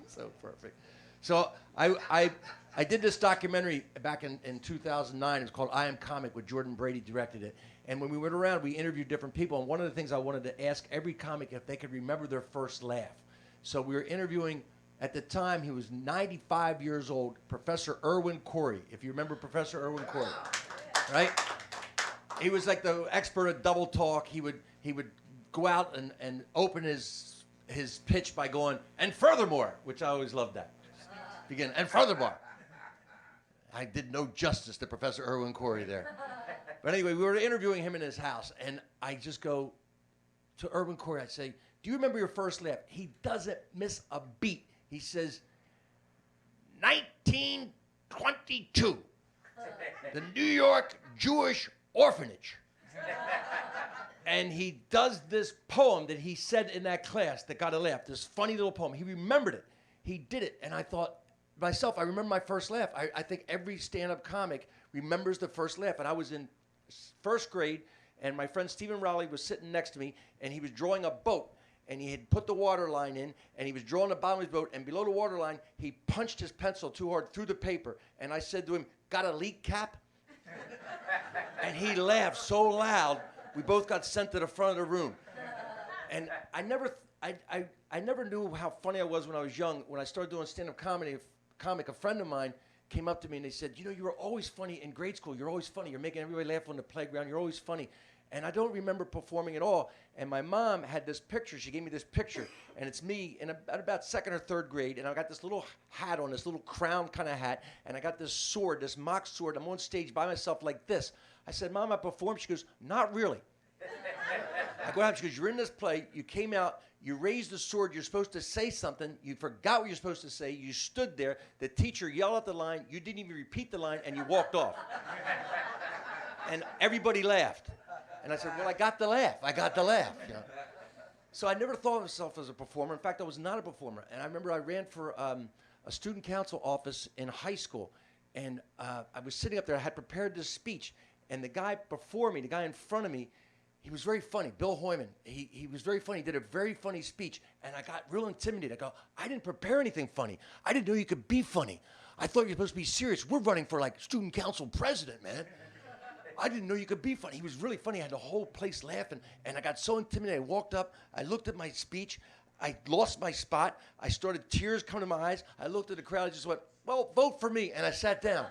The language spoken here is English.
So perfect. So I did this documentary back in 2009. It was called I Am Comic with Jordan Brady directed it. And when we went around, we interviewed different people. And one of the things I wanted to ask every comic if they could remember their first laugh. So we were interviewing, at the time, he was 95 years old, Professor Irwin Corey. If you remember Professor Irwin Corey, right? He was like the expert at double talk. He would go out and open his pitch by going, and furthermore, which I always loved that. Begin, and furthermore. I did no justice to Professor Irwin Corey there. But anyway, we were interviewing him in his house, and I just go to Irwin Corey. I say, do you remember your first laugh? He doesn't miss a beat. He says, 1922, the New York Jewish orphanage. And he does this poem that he said in that class that got a laugh, this funny little poem. He remembered it. He did it, and I thought, myself, I remember my first laugh. I think every stand-up comic remembers the first laugh. And I was in first grade, and my friend Stephen Rowley was sitting next to me, and he was drawing a boat. And he had put the water line in, and he was drawing the bottom of his boat, and below the water line, he punched his pencil too hard through the paper. And I said to him, got a leak cap? And he laughed so loud, we both got sent to the front of the room. And I never knew how funny I was when I was young. When I started doing stand-up comedy, a friend of mine came up to me and they said, you know, you were always funny in grade school. You're always funny. You're making everybody laugh on the playground. You're always funny. And I don't remember performing at all. And my mom had this picture. She gave me this picture. And it's me at about second or third grade. And I got this little hat on, this little crown kind of hat. And I got this sword, this mock sword. I'm on stage by myself like this. I said, Mom, I performed. She goes, not really. I go out. She goes, you're in this play. You came out. You raised the sword. You're supposed to say something. You forgot what you're supposed to say. You stood there. The teacher yelled out the line. You didn't even repeat the line, and you walked off. And everybody laughed. And I said, well, I got the laugh. I got the laugh. You know? So I never thought of myself as a performer. In fact, I was not a performer. And I remember I ran for a student council office in high school. And I was sitting up there. I had prepared this speech. And the guy before me, the guy in front of me, he was very funny, Bill Hoyman. He was very funny. He did a very funny speech. And I got real intimidated. I go, I didn't prepare anything funny. I didn't know you could be funny. I thought you were supposed to be serious. We're running for, like, student council president, man. I didn't know you could be funny. He was really funny. I had the whole place laughing. And I got so intimidated. I walked up. I looked at my speech. I lost my spot. I started tears coming to my eyes. I looked at the crowd. I just went, well, vote for me. And I sat down.